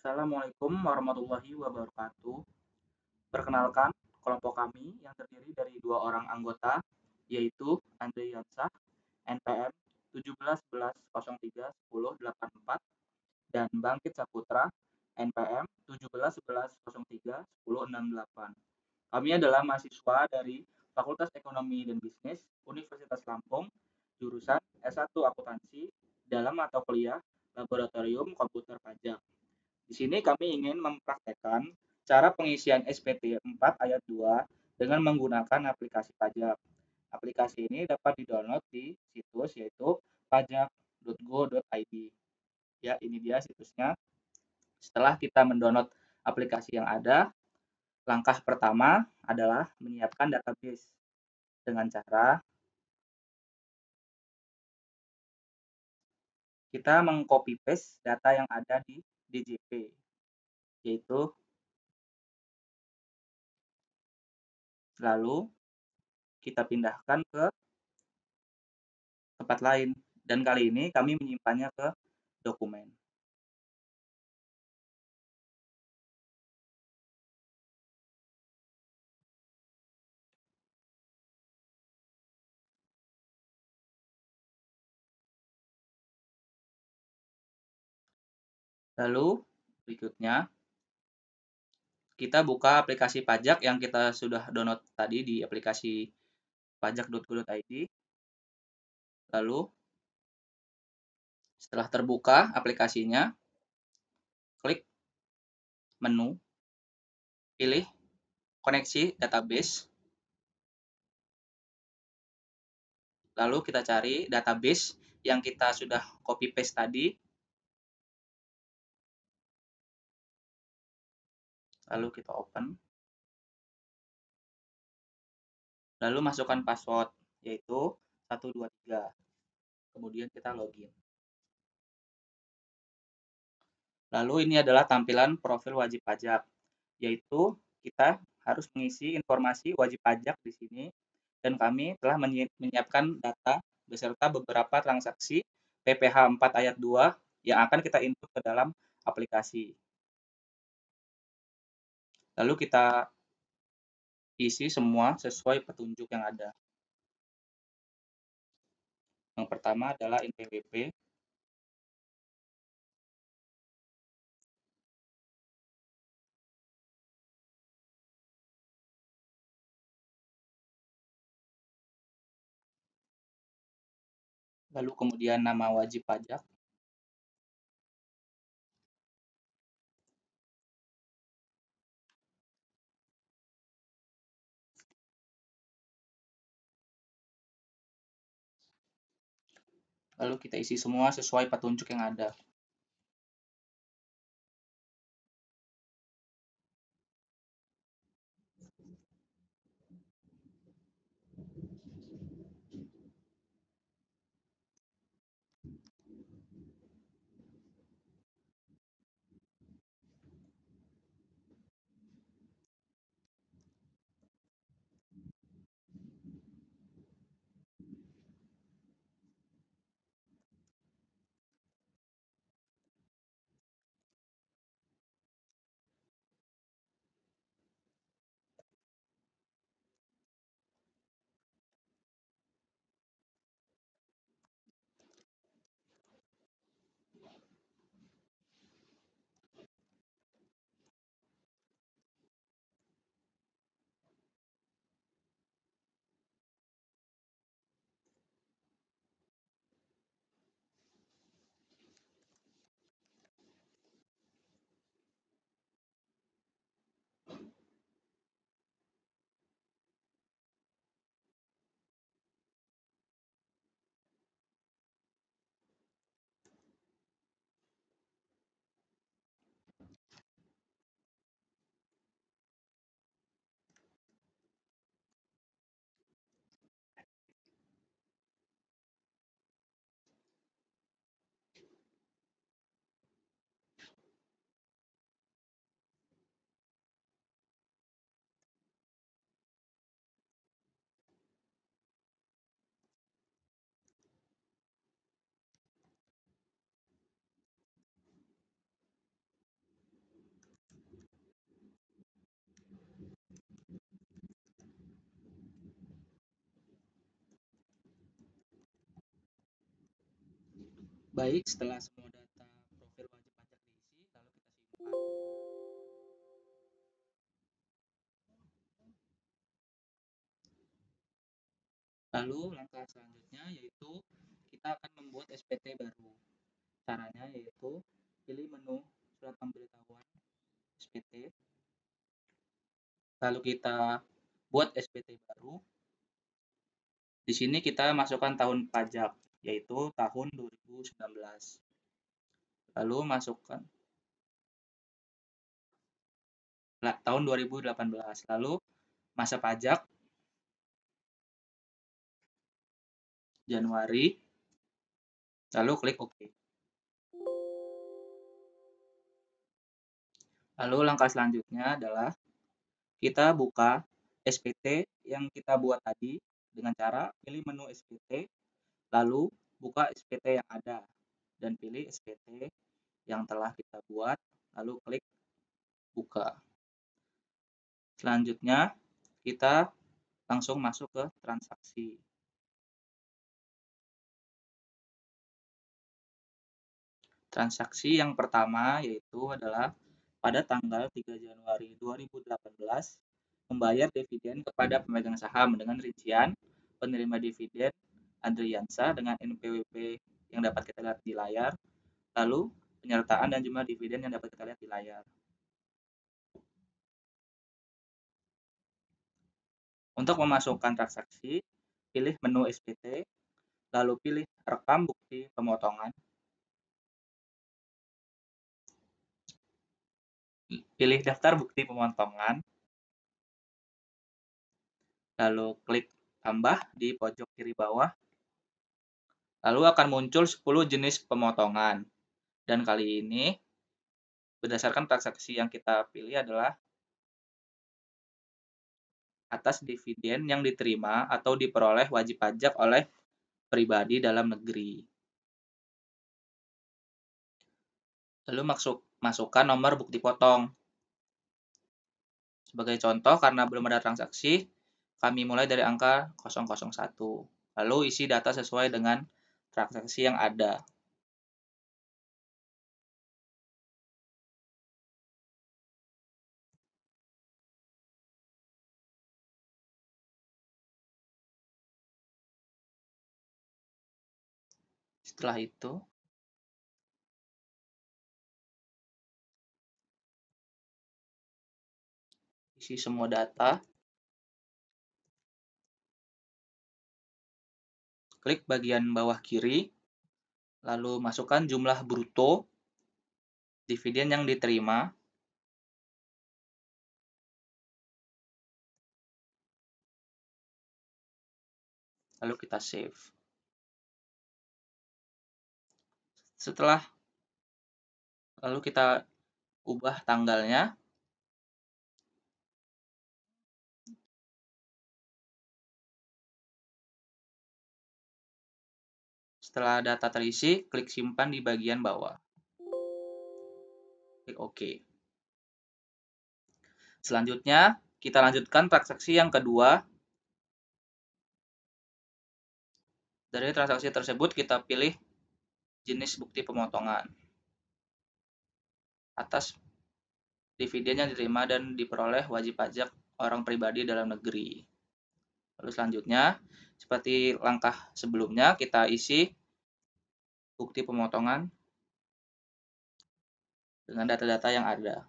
Assalamualaikum warahmatullahi wabarakatuh. Perkenalkan, kelompok kami yang terdiri dari dua orang anggota, yaitu Andre Yansah, NPM 1711031084, dan Bangkit Saputra, NPM 1711031068. Kami adalah mahasiswa dari Fakultas Ekonomi dan Bisnis Universitas Lampung, jurusan S1 Akuntansi dalam mata kuliah Laboratorium Komputer Pajak. Di sini kami ingin mempraktekkan cara pengisian SPT 4 ayat 2 dengan menggunakan aplikasi pajak. Aplikasi ini dapat di-download di situs yaitu pajak.go.id. Ya, ini dia situsnya. Setelah kita mendownload aplikasi yang ada, langkah pertama adalah menyiapkan database dengan cara kita meng-copy paste data yang ada di DJP, yaitu lalu kita pindahkan ke tempat lain, dan kali ini kami menyimpannya ke dokumen. Lalu berikutnya kita buka aplikasi pajak yang kita sudah download tadi di aplikasi pajak.go.id. Lalu setelah terbuka aplikasinya, klik menu, pilih koneksi database. Lalu kita cari database yang kita sudah copy paste tadi. Lalu kita open. Lalu masukkan password yaitu 123. Kemudian kita login. Lalu ini adalah tampilan profil wajib pajak, yaitu kita harus mengisi informasi wajib pajak di sini, dan kami telah menyiapkan data beserta beberapa transaksi PPh 4 ayat 2 yang akan kita input ke dalam aplikasi. Lalu kita isi semua sesuai petunjuk yang ada. Yang pertama adalah NPWP. Lalu kemudian nama wajib pajak. Lalu kita isi semua sesuai petunjuk yang ada. Baik, setelah semua data profil wajib pajak diisi, lalu kita simpan. Lalu langkah selanjutnya yaitu kita akan membuat SPT baru. Caranya yaitu pilih menu surat pemberitahuan SPT, lalu kita buat SPT baru. Di sini kita masukkan tahun pajak, yaitu tahun 2019. Lalu masukkan tahun 2018. Lalu masa pajak Januari, lalu klik OK. Lalu langkah selanjutnya adalah kita buka SPT yang kita buat tadi dengan cara pilih menu SPT, lalu buka SPT yang ada dan pilih SPT yang telah kita buat, lalu klik buka. Selanjutnya kita langsung masuk ke transaksi. Transaksi yang pertama yaitu adalah pada tanggal 3 Januari 2018 membayar dividen kepada pemegang saham dengan rincian penerima dividen Andriansa dengan NPWP yang dapat kita lihat di layar, lalu penyertaan dan jumlah dividen yang dapat kita lihat di layar. Untuk memasukkan transaksi, pilih menu SPT, lalu pilih rekam bukti pemotongan, pilih daftar bukti pemotongan, lalu klik tambah di pojok kiri bawah, lalu akan muncul 10 jenis pemotongan. Dan kali ini, berdasarkan transaksi yang kita pilih adalah atas dividen yang diterima atau diperoleh wajib pajak oleh pribadi dalam negeri. Lalu masukkan nomor bukti potong. Sebagai contoh, karena belum ada transaksi, kami mulai dari angka 001. Lalu isi data sesuai dengan transaksi yang ada. Setelah itu, isi semua data, klik bagian bawah kiri, lalu masukkan jumlah bruto dividen yang diterima, lalu kita save. Lalu kita ubah tanggalnya. Setelah data terisi, klik simpan di bagian bawah. Klik OK. Selanjutnya, kita lanjutkan transaksi yang kedua. Dari transaksi tersebut, kita pilih jenis bukti pemotongan atas dividen yang diterima dan diperoleh wajib pajak orang pribadi dalam negeri. Lalu selanjutnya, seperti langkah sebelumnya, kita isi bukti pemotongan dengan data-data yang ada.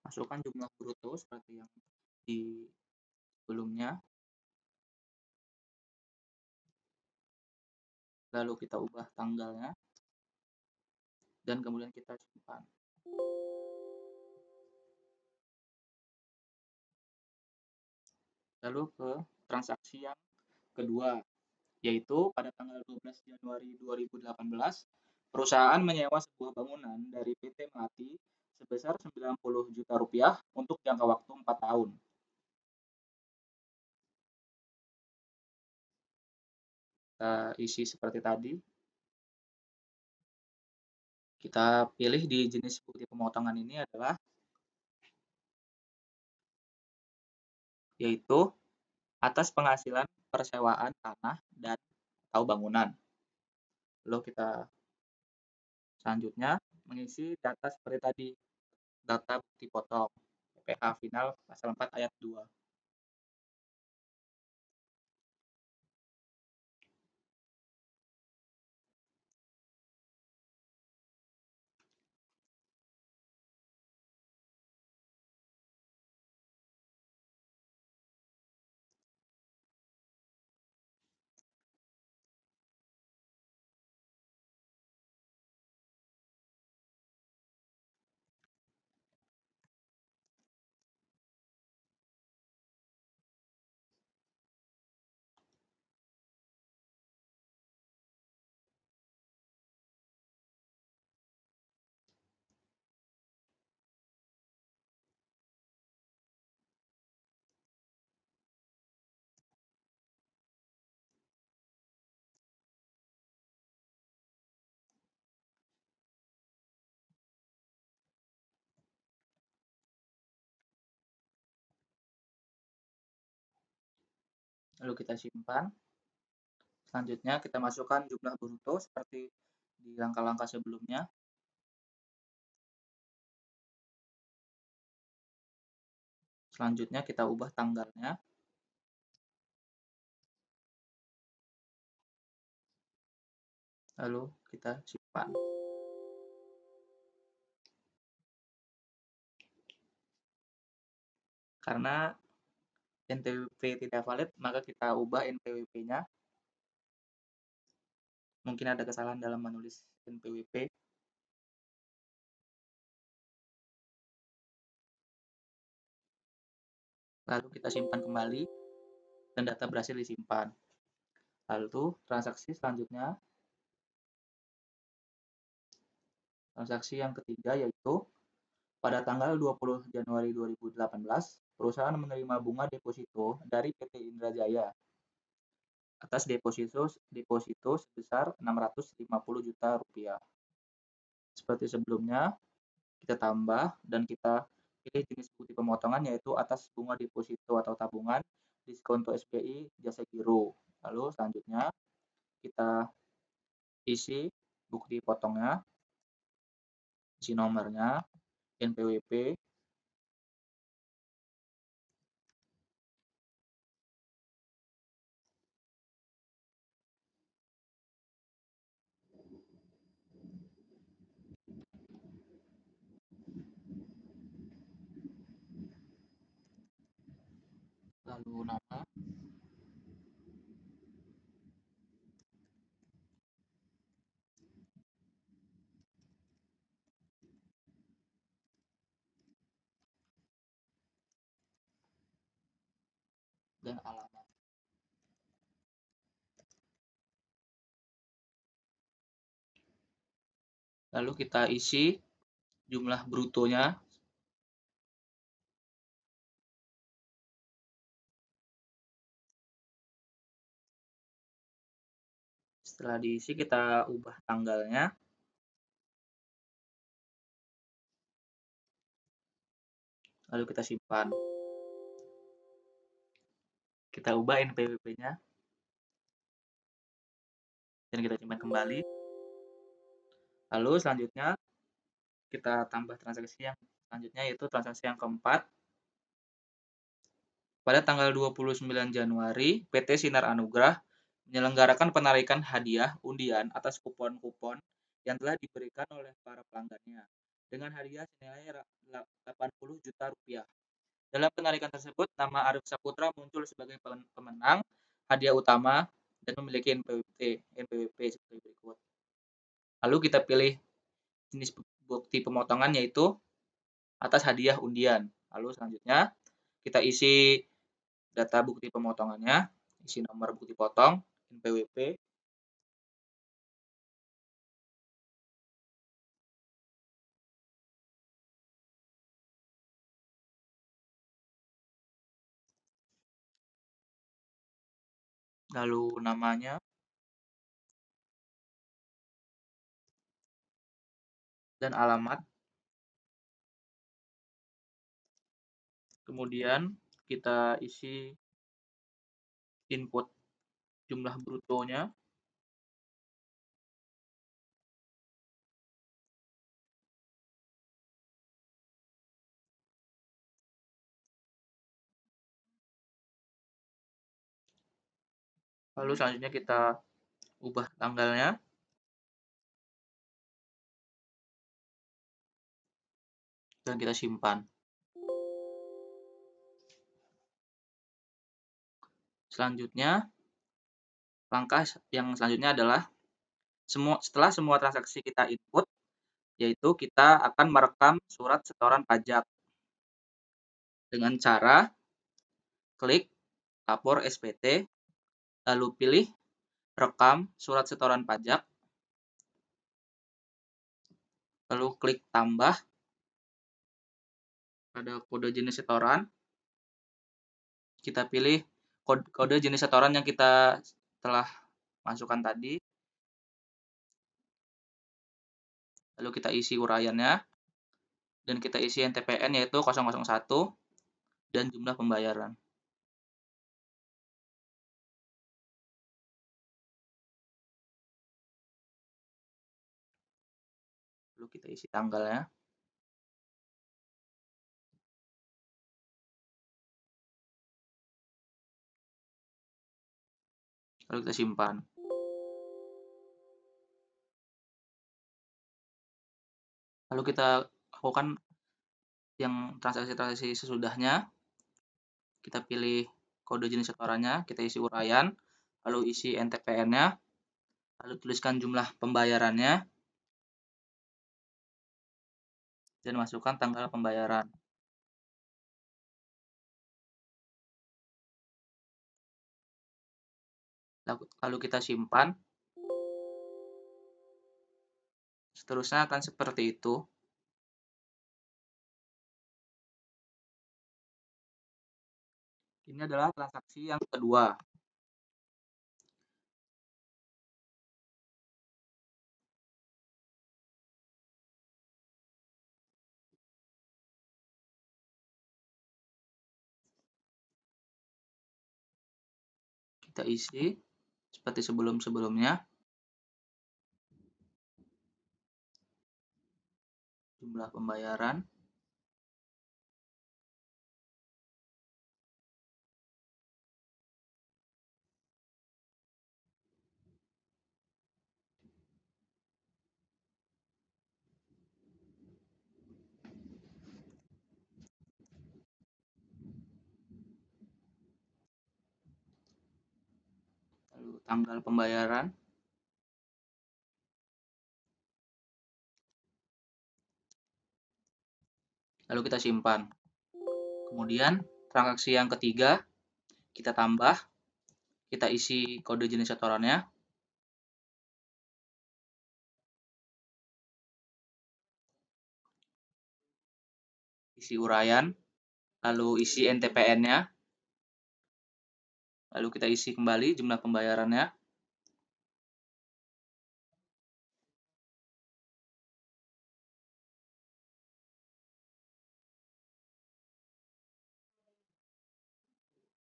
Masukkan jumlah bruto seperti yang di sebelumnya. Lalu kita ubah tanggalnya. Dan kemudian kita simpan. Lalu ke transaksi yang kedua, yaitu pada tanggal 12 Januari 2018, perusahaan menyewa sebuah bangunan dari PT Melati sebesar 90 juta rupiah untuk jangka waktu 4 tahun. Kita isi seperti tadi. Kita pilih di jenis bukti pemotongan ini adalah yaitu atas penghasilan persewaan tanah dan atau bangunan. Lalu kita selanjutnya mengisi data seperti tadi, data bukti potong, PPh final pasal 4 ayat 2. Lalu kita simpan. Selanjutnya kita masukkan jumlah bruto seperti di langkah-langkah sebelumnya. Selanjutnya kita ubah tanggalnya. Lalu kita simpan. Karena NPWP tidak valid, maka kita ubah NPWP-nya. Mungkin ada kesalahan dalam menulis NPWP. Lalu kita simpan kembali dan data berhasil disimpan. Lalu transaksi selanjutnya, transaksi yang ketiga yaitu pada tanggal 20 Januari 2018, perusahaan menerima bunga deposito dari PT Indrajaya atas deposito sebesar 650 juta rupiah. Seperti sebelumnya, kita tambah dan kita pilih jenis bukti pemotongan yaitu atas bunga deposito atau tabungan diskonto SBI jasa giro. Lalu selanjutnya kita isi bukti potongnya, isi nomornya, NPWP, lalu nama, dan alamat. Lalu kita isi jumlah brutonya. Setelah diisi kita ubah tanggalnya. Lalu kita simpan. Kita ubah NPWP-nya dan kita simpan kembali. Lalu selanjutnya kita tambah transaksi yang selanjutnya yaitu transaksi yang keempat. Pada tanggal 29 Januari, PT Sinar Anugrah menyelenggarakan penarikan hadiah undian atas kupon-kupon yang telah diberikan oleh para pelanggannya dengan hadiah senilai 80 juta rupiah. Dalam penarikan tersebut, nama Arif Saputra muncul sebagai pemenang hadiah utama dan memiliki NPWP seperti berikut. Lalu kita pilih jenis bukti pemotongan yaitu atas hadiah undian. Lalu selanjutnya kita isi data bukti pemotongannya, isi nomor bukti potong, NPWP, lalu namanya, dan alamat. Kemudian kita isi input jumlah brutonya, lalu selanjutnya kita ubah tanggalnya, dan kita simpan. Selanjutnya, langkah yang selanjutnya adalah setelah semua transaksi kita input, yaitu kita akan merekam surat setoran pajak dengan cara klik lapor SPT, lalu pilih rekam surat setoran pajak, lalu klik tambah pada kode jenis setoran. Kita pilih kode jenis setoran yang kita telah masukkan tadi, lalu kita isi uraiannya, dan kita isi NTPN yaitu 001 dan jumlah pembayaran. Lalu kita isi tanggalnya. Lalu kita simpan. Lalu kita lakukan yang transaksi-transaksi sesudahnya. Kita pilih kode jenis setorannya, kita isi uraian, lalu isi NTPN-nya, lalu tuliskan jumlah pembayarannya, dan masukkan tanggal pembayaran. Lalu kita simpan. Seterusnya akan seperti itu. Ini adalah transaksi yang kedua. Kita isi seperti sebelum-sebelumnya. Jumlah pembayaran. Lalu tanggal pembayaran. Lalu kita simpan. Kemudian transaksi yang ketiga kita tambah, kita isi kode jenis setorannya, isi uraian, lalu isi NTPN-nya, lalu kita isi kembali jumlah pembayarannya,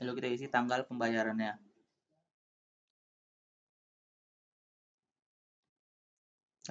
lalu kita isi tanggal pembayarannya.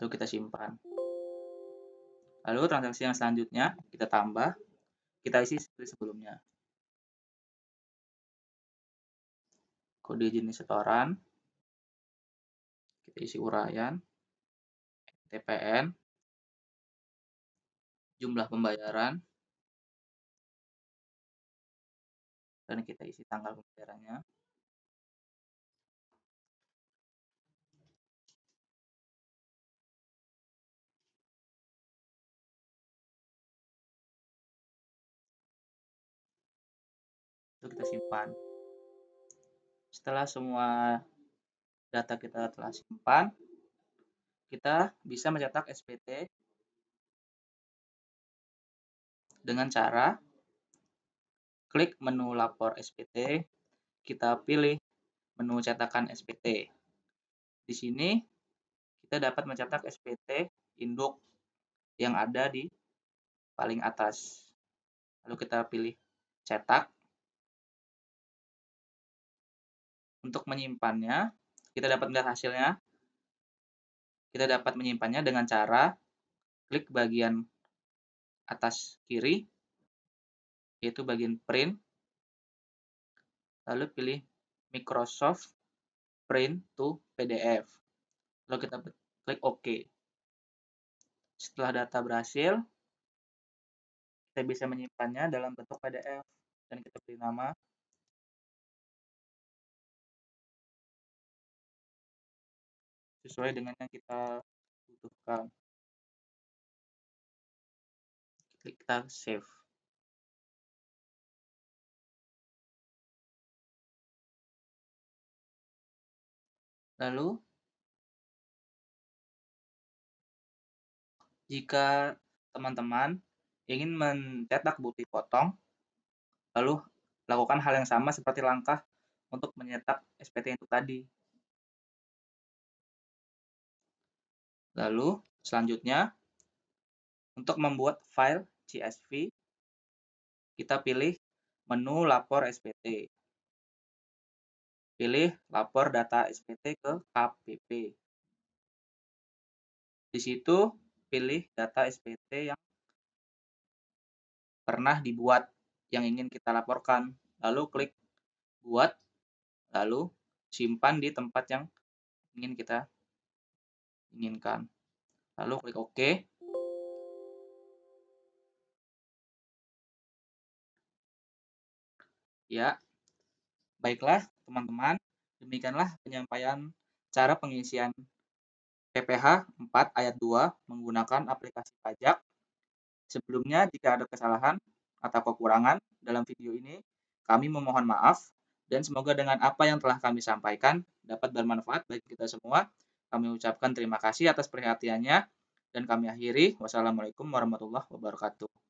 Lalu kita simpan. Lalu transaksi yang selanjutnya kita tambah, kita isi seperti sebelumnya. Kode jenis setoran, kita isi uraian, TPN, jumlah pembayaran, dan kita isi tanggal pembayarannya. Lalu kita simpan. Setelah semua data kita telah simpan, kita bisa mencetak SPT dengan cara klik menu lapor SPT, kita pilih menu cetakan SPT. Di sini kita dapat mencetak SPT induk yang ada di paling atas. Lalu kita pilih cetak. Untuk menyimpannya, kita dapat melihat hasilnya. Kita dapat menyimpannya dengan cara klik bagian atas kiri, yaitu bagian print, lalu pilih Microsoft Print to PDF. Lalu kita klik OK. Setelah data berhasil, kita bisa menyimpannya dalam bentuk PDF dan kita beri nama sesuai dengan yang kita butuhkan. Kita save. Lalu, jika teman-teman ingin mencetak bukti potong, lalu lakukan hal yang sama seperti langkah untuk mencetak SPT itu tadi. Lalu, selanjutnya, untuk membuat file CSV, kita pilih menu lapor SPT. Pilih lapor data SPT ke KPP. Di situ, pilih data SPT yang pernah dibuat, yang ingin kita laporkan. Lalu klik buat, lalu simpan di tempat yang ingin kita inginkan. Lalu klik OK. Ya, baiklah teman-teman, demikianlah penyampaian cara pengisian PPh 4 ayat 2 menggunakan aplikasi pajak. Sebelumnya, jika ada kesalahan atau kekurangan dalam video ini, kami memohon maaf dan semoga dengan apa yang telah kami sampaikan dapat bermanfaat bagi kita semua. Kami ucapkan terima kasih atas perhatiannya dan kami akhiri. Wassalamualaikum warahmatullahi wabarakatuh.